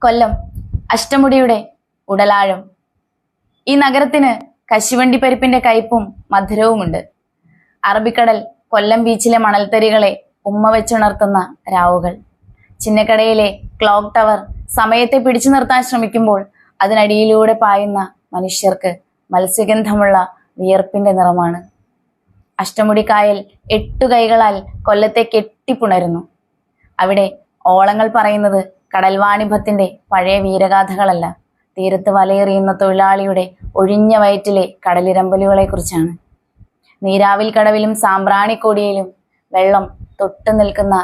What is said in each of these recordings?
കൊല്ലം അഷ്ടമുടിയുടെ ഉടലാഴം. ഈ നഗരത്തിന് കശുവണ്ടി പരിപ്പിന്റെ കയ്പും മധുരവുമുണ്ട്. അറബിക്കടൽ കൊല്ലം ബീച്ചിലെ മണൽത്തരികളെ ഉമ്മ വെച്ചുണർത്തുന്ന രാവുകൾ. ചിന്നക്കടയിലെ ക്ലോക്ക് ടവർ സമയത്തെ പിടിച്ചു നിർത്താൻ ശ്രമിക്കുമ്പോൾ അതിനടിയിലൂടെ പായുന്ന മനുഷ്യർക്ക് മത്സ്യഗന്ധമുള്ള വിയർപ്പിന്റെ നിറമാണ്. അഷ്ടമുടിക്കായൽ 8 കൈകളാൽ കൊല്ലത്തെ കെട്ടിപ്പുണരുന്നു. അവിടെ ഓളങ്ങൾ പറയുന്നത് കടൽവാണിഭത്തിന്റെ പഴയ വീരഗാഥകളല്ല, തീരത്ത് വലയെറിയുന്ന തൊഴിലാളിയുടെ ഒഴിഞ്ഞ വയറ്റിലെ കടലിരമ്പലുകളെ കുറിച്ചാണ്. നീരാവിൽ കടവിലും സാമ്പ്രാണിക്കൊടിയിലും വെള്ളം തൊട്ടു നിൽക്കുന്ന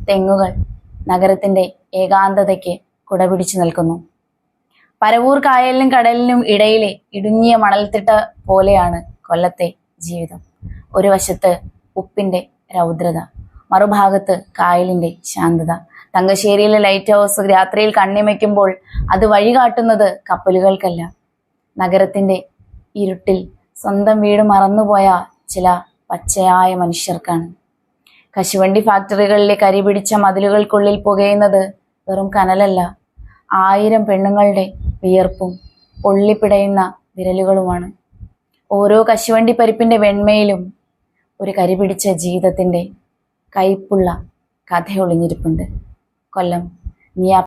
തെങ്ങുകൾ നഗരത്തിന്റെ ഏകാന്തതയ്ക്ക് കുടപിടിച്ചു നിൽക്കുന്നു. പരവൂർ കായലിനും കടലിനും ഇടയിലെ ഇടുങ്ങിയ മണൽത്തിട്ട പോലെയാണ് കൊല്ലത്തെ ജീവിതം. ഒരു വശത്ത് ഉപ്പിന്റെ രൗദ്രത, മറുഭാഗത്ത് കായലിന്റെ ശാന്തത. തങ്കശ്ശേരിയിലെ ലൈറ്റ് ഹൗസ് രാത്രിയിൽ കണ്ണിമയ്ക്കുമ്പോൾ അത് വഴികാട്ടുന്നത് കപ്പലുകൾക്കല്ല, നഗരത്തിന്റെ ഇരുട്ടിൽ സ്വന്തം വീട് മറന്നുപോയ ചില പച്ചയായ മനുഷ്യർക്കാണ്. കശുവണ്ടി ഫാക്ടറികളിലെ കരിപിടിച്ച മതിലുകൾക്കുള്ളിൽ പുകയുന്നത് വെറും കനലല്ല, 1000 പെണ്ണുങ്ങളുടെ വിയർപ്പും പൊള്ളിപ്പിടയുന്ന വിരലുകളുമാണ്. ഓരോ കശുവണ്ടി പരിപ്പിന്റെ വെണ്മയിലും ഒരു കരിപിടിച്ച ജീവിതത്തിന്റെ കയ്പുള്ള കഥ ഒളിഞ്ഞിരിപ്പുണ്ട്. കൊല്ലം, നീ